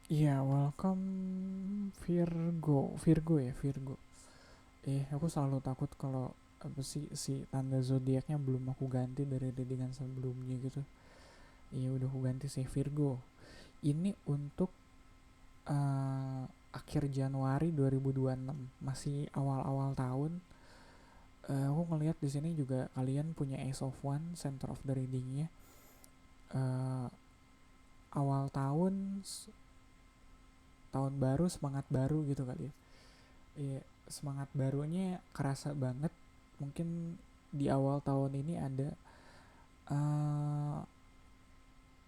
Iya, welcome Virgo ya, Virgo. Aku selalu takut kalau apa sih si tanda zodiaknya belum aku ganti dari readingan sebelumnya gitu. Iya, udah aku ganti sih Virgo. Ini untuk eh, akhir Januari 2026, masih awal-awal tahun. Aku ngelihat di sini juga kalian punya Ace of One, center of the readingnya. Eh, Awal tahun, tahun baru, semangat baru gitu kali ya. Iya, semangat barunya kerasa banget. Mungkin di awal tahun ini uh,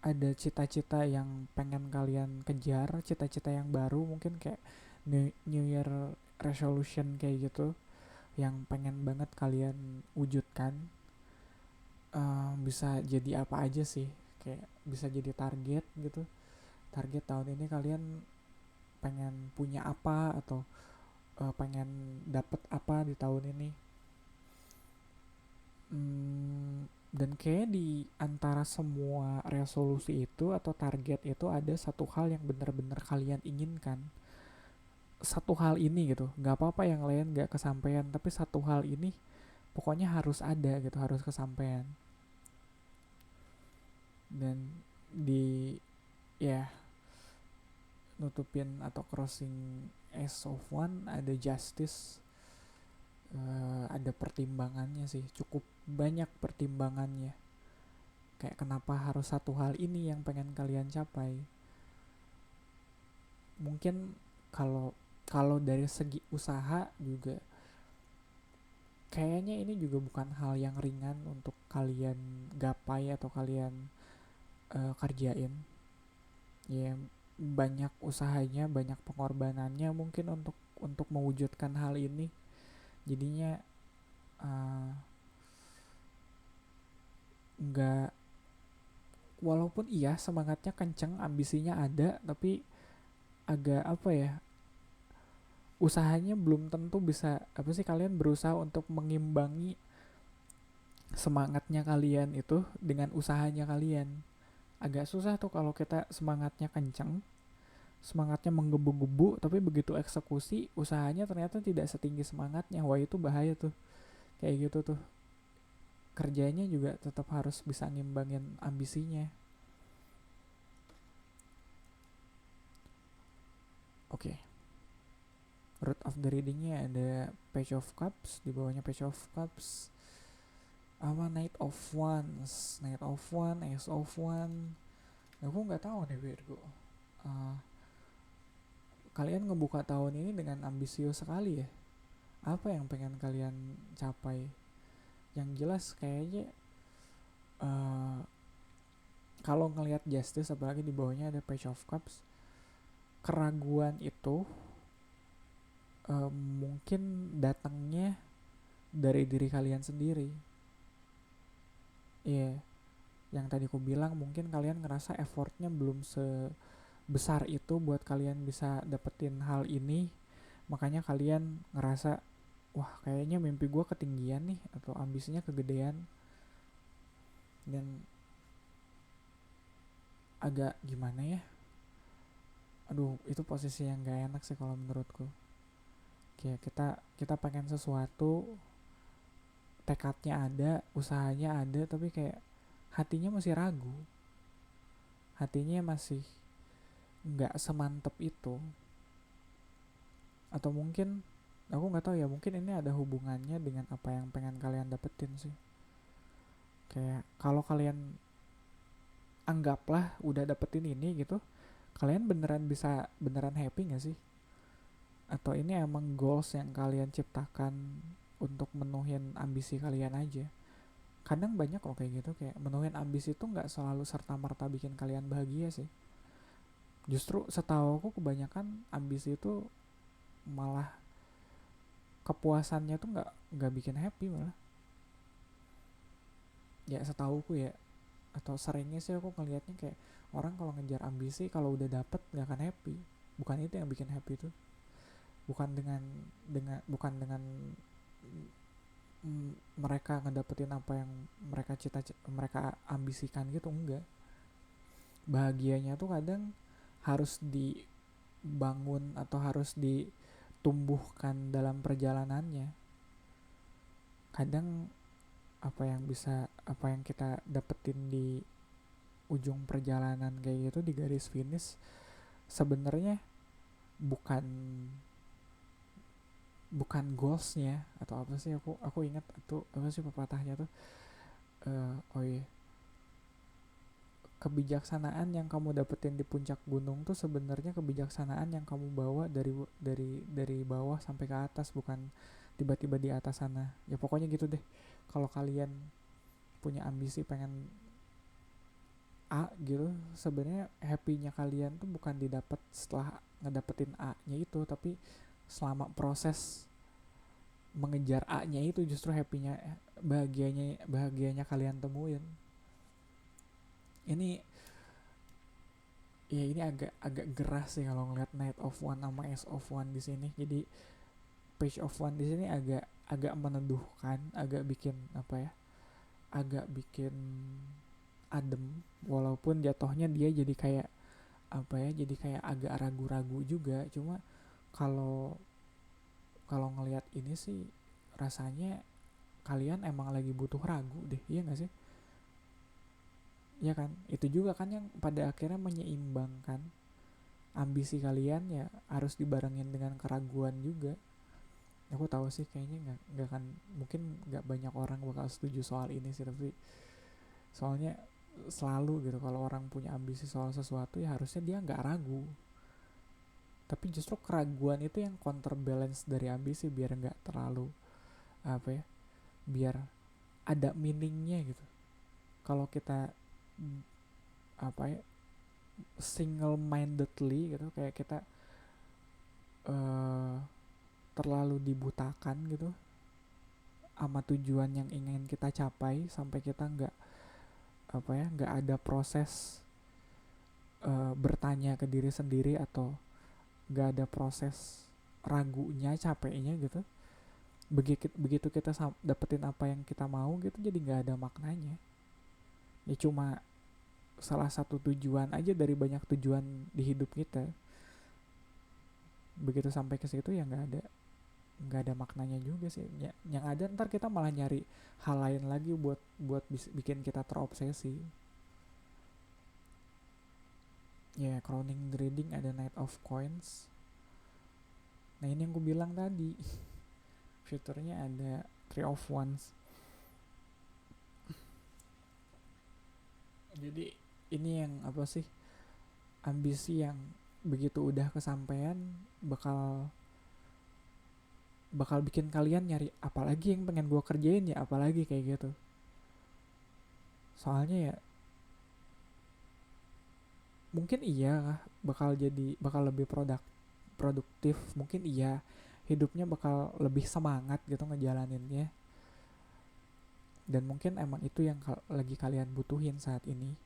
ada cita-cita yang pengen kalian kejar, cita-cita yang baru, mungkin kayak New Year resolution kayak gitu, yang pengen banget kalian wujudkan. Bisa jadi apa aja sih, kayak bisa jadi target gitu. Target tahun ini kalian pengen punya apa, atau pengen dapet apa di tahun ini. Dan kayak di antara semua resolusi itu atau target itu ada satu hal yang benar-benar kalian inginkan. Satu hal ini gitu, nggak apa-apa yang lain nggak kesampaian, tapi satu hal ini pokoknya harus ada gitu, harus kesampaian. Dan di, ya, nutupin atau crossing Ace of One ada Justice. Ada pertimbangannya sih, cukup banyak pertimbangannya. Kayak kenapa harus satu hal ini yang pengen kalian capai. Mungkin kalau kalau dari segi usaha juga kayaknya ini juga bukan hal yang ringan untuk kalian gapai atau kalian kerjain. Ya, banyak usahanya, banyak pengorbanannya mungkin untuk mewujudkan hal ini. Jadinya eh, nggak, walaupun iya semangatnya kenceng, ambisinya ada, tapi agak apa ya, usahanya belum tentu bisa, apa sih, kalian berusaha untuk mengimbangi semangatnya kalian itu dengan usahanya kalian. Agak susah tuh kalau kita semangatnya kenceng, semangatnya menggebu-gebu, tapi begitu eksekusi usahanya ternyata tidak setinggi semangatnya. Wah, itu bahaya tuh. Kayak gitu tuh, kerjanya juga tetap harus bisa ngimbangin ambisinya. Oke, root of the readingnya ada Page of Cups, di bawahnya Page of Cups apa, Knight of Wands, Knight of One, Ace of One. Aku nggak tahu nih Virgo. Uh, Kalian ngebuka tahun ini dengan ambisius sekali ya. Apa yang pengen kalian capai? Yang jelas kayaknya uh, kalau ngelihat Justice, apalagi di bawahnya ada Page of Cups, keraguan itu mungkin datangnya dari diri kalian sendiri. Iya, yeah, yang tadi aku bilang mungkin kalian ngerasa effortnya belum sebesar itu buat kalian bisa dapetin hal ini, makanya kalian ngerasa, wah kayaknya mimpi gue ketinggian nih, atau ambisinya kegedean. Dan agak gimana ya, aduh itu posisi yang gak enak sih kalau menurutku. Kayak kita pengen sesuatu, tekadnya ada, usahanya ada, tapi kayak hatinya masih ragu, hatinya masih nggak semantep itu. Atau mungkin aku nggak tahu ya, mungkin ini ada hubungannya dengan apa yang pengen kalian dapetin sih. Kayak kalau kalian anggaplah udah dapetin ini gitu, kalian beneran happy nggak sih? Atau ini emang goals yang kalian ciptakan untuk menuhin ambisi kalian aja? Kadang banyak kok kayak gitu, kayak menuhin ambisi itu nggak selalu serta merta bikin kalian bahagia sih. Justru setahu aku kebanyakan ambisi itu malah kepuasannya tuh nggak bikin happy malah. Ya setahuku ya, atau seringnya sih aku ngelihatnya kayak orang kalau ngejar ambisi kalau udah dapet nggak akan happy. Bukan itu yang bikin happy tuh. Bukan dengan mereka ngedapetin apa yang mereka ambisikan gitu, enggak. Bahagianya tuh kadang harus dibangun atau harus ditumbuhkan dalam perjalanannya. Kadang apa yang kita dapetin di ujung perjalanan kayak gitu di garis finish sebenarnya bukan bukan goalsnya atau apa sih, aku ingat tuh apa sih pepatahnya tuh. Oh iya, kebijaksanaan yang kamu dapetin di puncak gunung tuh sebenarnya kebijaksanaan yang kamu bawa dari bawah sampai ke atas, bukan tiba-tiba di atas sana. Ya pokoknya gitu deh. Kalau kalian punya ambisi pengen A gitu, sebenarnya happy-nya kalian tuh bukan didapat setelah ngedapetin A-nya itu, tapi selama proses mengejar A-nya itu justru happy-nya, bahagianya kalian temuin. Ini ya ini agak agak geras sih kalau ngeliat Night of One sama Ace of One di sini. Jadi Page of One di sini agak agak meneduhkan, agak bikin apa ya? Agak bikin adem, walaupun jatuhnya dia jadi kayak apa ya? Jadi kayak agak ragu-ragu juga. Cuma kalau kalau ngelihat ini sih rasanya kalian emang lagi butuh ragu deh, iya nggak sih? Ya kan, itu juga kan yang pada akhirnya menyeimbangkan ambisi kalian, ya harus dibarengin dengan keraguan juga. Aku tahu sih kayaknya nggak kan, mungkin nggak banyak orang bakal setuju soal ini sih, tapi soalnya selalu gitu kalau orang punya ambisi soal sesuatu ya harusnya dia nggak ragu, tapi justru keraguan itu yang counterbalance dari ambisi biar nggak terlalu apa ya, biar ada meaningnya gitu. Kalau kita apa ya, single mindedly gitu, kayak kita uh, terlalu dibutakan gitu sama tujuan yang ingin kita capai, sampai kita nggak ada proses bertanya ke diri sendiri, atau nggak ada proses ragunya, capeknya gitu. Begitu kita dapetin apa yang kita mau gitu, jadi nggak ada maknanya. Ya cuma salah satu tujuan aja dari banyak tujuan di hidup kita. Begitu sampai ke situ ya nggak ada maknanya juga sih. Yang ada ntar kita malah nyari hal lain lagi buat bikin kita terobsesi. Ya, crowning reading ada Knight of Coins. Nah ini yang gue bilang tadi, fiturnya ada Three of Wands. Jadi ini yang apa sih, ambisi yang begitu udah kesampaian bakal bakal bikin kalian nyari apalagi yang pengen gue kerjain, ya apalagi kayak gitu. Soalnya ya mungkin iya bakal lebih produktif, mungkin iya hidupnya bakal lebih semangat gitu ngejalaninnya, dan mungkin emang itu yang lagi kalian butuhin saat ini.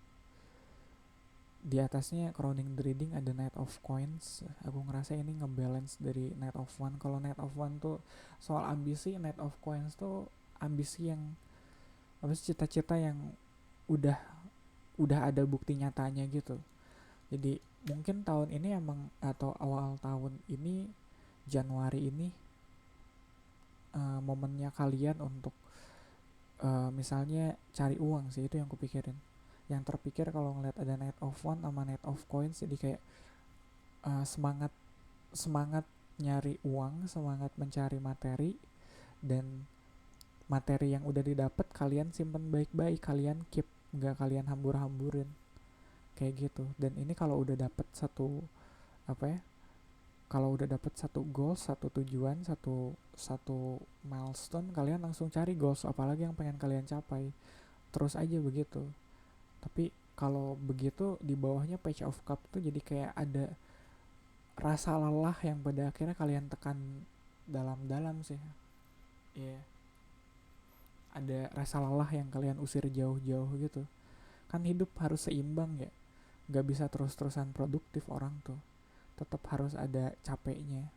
Di atasnya crowning reading ada Knight of Coins. Aku ngerasa ini ngebalance dari Knight of One. Kalau Knight of One tuh soal ambisi, Knight of Coins tuh ambisi yang apa sih, cita-cita yang udah udah ada bukti nyatanya gitu. Jadi mungkin tahun ini emang, atau awal tahun ini, Januari ini momennya kalian untuk misalnya cari uang sih, itu yang kupikirin. Yang terpikir kalau ngeliat ada Knight of One sama Knight of Coins, jadi kayak semangat semangat nyari uang, semangat mencari materi, dan materi yang udah didapat kalian simpen baik-baik, kalian keep, nggak kalian hambur-hamburin kayak gitu. Dan ini kalau udah dapet satu apa ya, kalau udah dapet satu goal, satu tujuan, satu milestone, kalian langsung cari goals apalagi yang pengen kalian capai, terus aja begitu. Tapi kalau begitu di bawahnya Page of Cup tuh jadi kayak ada rasa lelah yang pada akhirnya kalian tekan dalam-dalam sih. Iya, yeah. Ada rasa lelah yang kalian usir jauh-jauh gitu. Kan hidup harus seimbang ya, nggak bisa terus-terusan produktif orang tuh, tetap harus ada capeknya.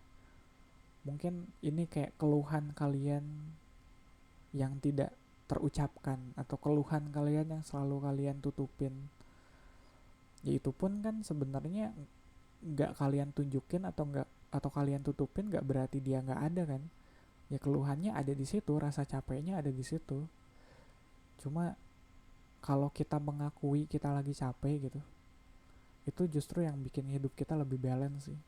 Mungkin ini kayak keluhan kalian yang tidak terucapkan, atau keluhan kalian yang selalu kalian tutupin. Ya itu pun kan sebenarnya nggak kalian tunjukin atau kalian tutupin nggak berarti dia nggak ada kan. Ya keluhannya ada di situ, rasa capeknya ada di situ. Cuma kalau kita mengakui kita lagi capek gitu, itu justru yang bikin hidup kita lebih balance sih.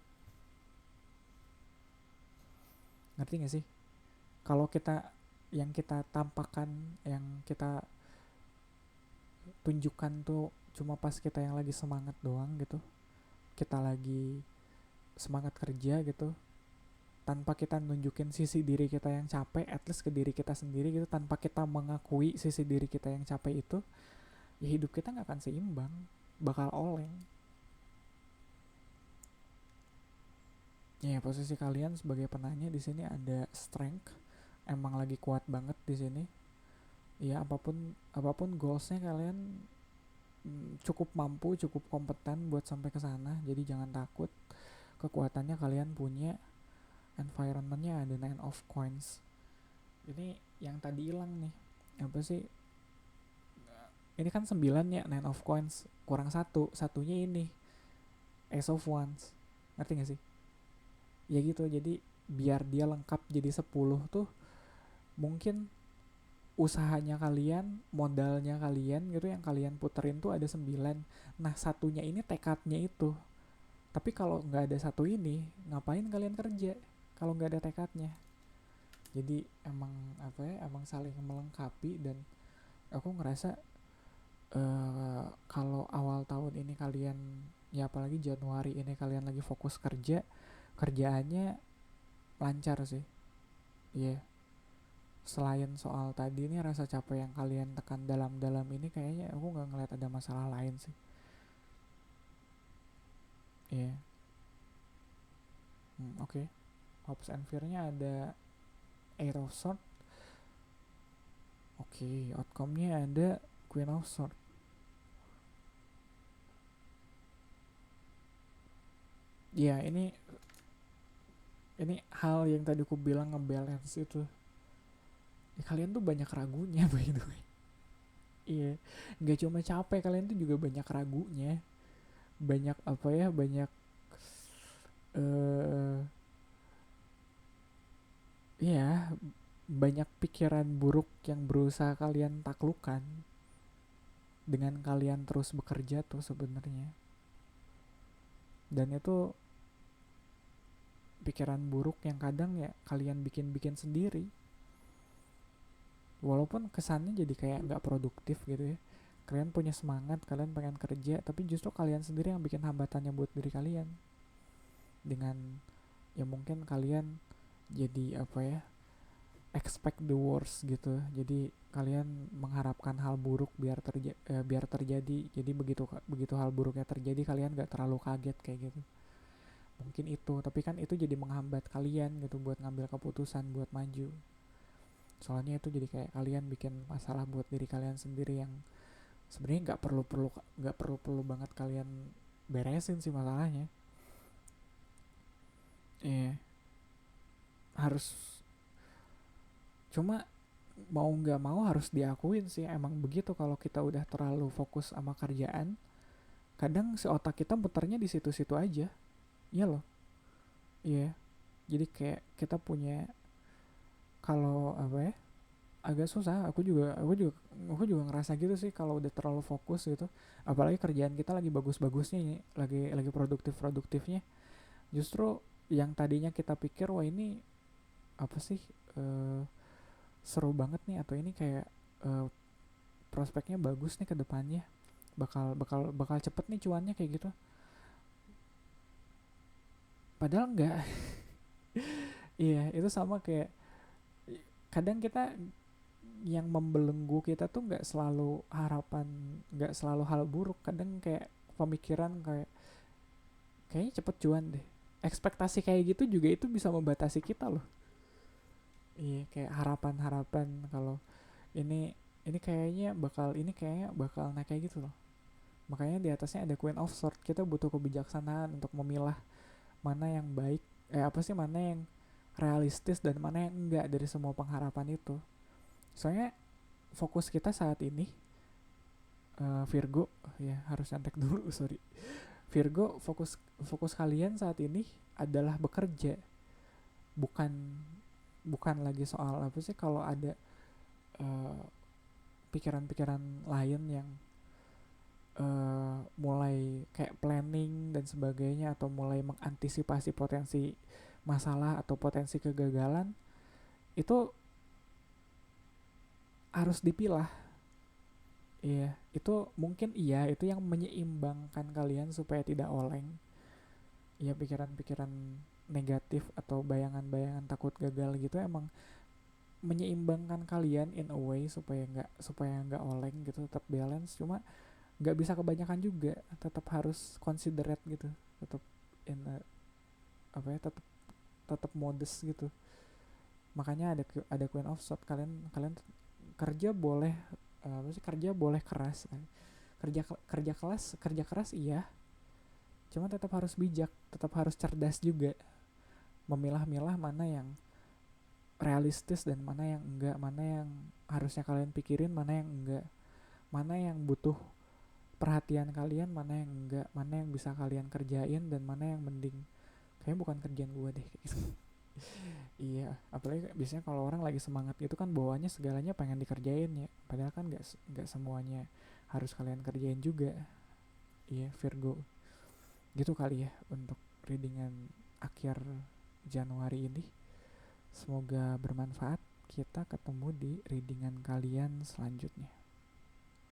Ngerti gak sih? Kalau kita yang kita tampakkan, yang kita tunjukkan tuh cuma pas kita yang lagi semangat doang gitu, kita lagi semangat kerja gitu, tanpa kita nunjukin sisi diri kita yang capek, at least ke diri kita sendiri gitu, tanpa kita mengakui sisi diri kita yang capek itu, ya hidup kita nggak akan seimbang, bakal oleng. Ya posisi kalian sebagai penanya di sini ada strength, emang lagi kuat banget di sini. Ya apapun apapun goalsnya kalian cukup mampu, cukup kompeten buat sampai ke sana. Jadi jangan takut, kekuatannya kalian punya. Environmentnya ada 9 of coins. Ini yang tadi hilang nih, apa sih, ini kan 9 ya, 9 of coins kurang satu, satunya ini Ace of Wands. Ngerti gak sih? Ya gitu, jadi biar dia lengkap jadi 10 tuh mungkin usahanya kalian, modalnya kalian gitu yang kalian puterin tuh ada 9. Nah satunya ini tekadnya itu. Tapi kalau nggak ada satu ini, ngapain kalian kerja kalau nggak ada tekadnya? Jadi emang apa ya, emang saling melengkapi. Dan aku ngerasa kalau awal tahun ini kalian, ya apalagi Januari ini kalian lagi fokus kerja, kerjaannya lancar sih. Iya. Yeah. Selain soal tadi nih rasa capek yang kalian tekan dalam-dalam ini, kayaknya aku nggak ngeliat ada masalah lain sih. Iya. Yeah. Oke. Hopes and fear-nya ada Eight of Swords. Oke, outcome-nya ada Queen of Swords. Ya, ini hal yang tadi aku bilang ngebalance itu. Ya, kalian tuh banyak ragunya by the way. Iya, nggak cuma capek, kalian tuh juga banyak ragunya. Banyak apa ya, banyak eh ya banyak pikiran buruk yang berusaha kalian taklukkan dengan kalian terus bekerja tuh sebenarnya. Dan itu pikiran buruk yang kadang ya kalian bikin-bikin sendiri. Walaupun kesannya jadi kayak nggak produktif gitu ya. Kalian punya semangat, kalian pengen kerja, tapi justru kalian sendiri yang bikin hambatannya buat diri kalian. Dengan ya mungkin kalian jadi apa ya, expect the worst gitu. Jadi kalian mengharapkan hal buruk biar terjadi. Jadi begitu begitu hal buruknya terjadi, kalian nggak terlalu kaget kayak gitu. Mungkin itu, tapi kan itu jadi menghambat kalian gitu buat ngambil keputusan buat maju. Soalnya itu jadi kayak kalian bikin masalah buat diri kalian sendiri yang sebenarnya nggak perlu banget kalian beresin sih masalahnya. Iya, yeah. Harus, cuma mau nggak mau harus diakuin sih emang begitu. Kalau kita udah terlalu fokus sama kerjaan, kadang si otak kita muternya di situ-situ aja. Iya loh. Iya, yeah. Jadi kayak kita punya, kalau apa ya, agak susah. Aku juga ngerasa gitu sih kalau udah terlalu fokus gitu. Apalagi kerjaan kita lagi bagus-bagusnya nih, lagi produktifnya. Justru yang tadinya kita pikir wah ini apa sih, uh, seru banget nih, atau ini kayak uh, prospeknya bagus nih ke depannya, bakal cepet nih cuannya kayak gitu. Padahal enggak. Iya, itu sama kayak kadang kita yang membelenggu kita tuh nggak selalu hal buruk. Kadang kayak pemikiran kayak kayaknya cepet cuan deh. Ekspektasi kayak gitu juga itu bisa membatasi kita loh. Iya, kayak harapan-harapan kalau ini ini kayaknya bakal naik kayak gitu loh. Makanya di atasnya ada Queen of Swords. Kita butuh kebijaksanaan untuk memilah mana yang baik, apa sih, mana yang realistis dan mana yang enggak dari semua pengharapan itu. Soalnya fokus kita saat ini, Virgo, ya harus nyantek dulu sorry. Virgo, fokus kalian saat ini adalah bekerja, bukan bukan lagi soal apa sih, kalau ada eh, pikiran-pikiran lain yang mulai kayak planning dan sebagainya, atau mulai mengantisipasi potensi masalah atau potensi kegagalan, itu harus dipilah. Iya, itu mungkin iya itu yang menyeimbangkan kalian supaya tidak oleng. Iya, pikiran-pikiran negatif atau bayangan-bayangan takut gagal gitu emang menyeimbangkan kalian in a way supaya nggak oleng gitu, tetap balance. Cuma nggak bisa kebanyakan juga, tetap harus considerate gitu, tetap in a, apa ya, tetap tetap modest gitu. Makanya ada Queen of Swords. Kalian kerja boleh apa sih, kerja boleh keras, kerja kerja keras iya, cuma tetap harus bijak, tetap harus cerdas juga, memilah-milah mana yang realistis dan mana yang enggak, mana yang harusnya kalian pikirin, mana yang enggak, mana yang butuh perhatian kalian, mana yang enggak, mana yang bisa kalian kerjain, dan mana yang mending kayaknya bukan kerjaan gue deh gitu. Iya, apalagi biasanya kalau orang lagi semangat gitu kan bawaannya segalanya pengen dikerjain ya, padahal kan nggak semuanya harus kalian kerjain juga. Iya, Virgo. Gitu kali ya untuk readingan akhir Januari ini. Semoga bermanfaat. Kita ketemu di readingan kalian selanjutnya.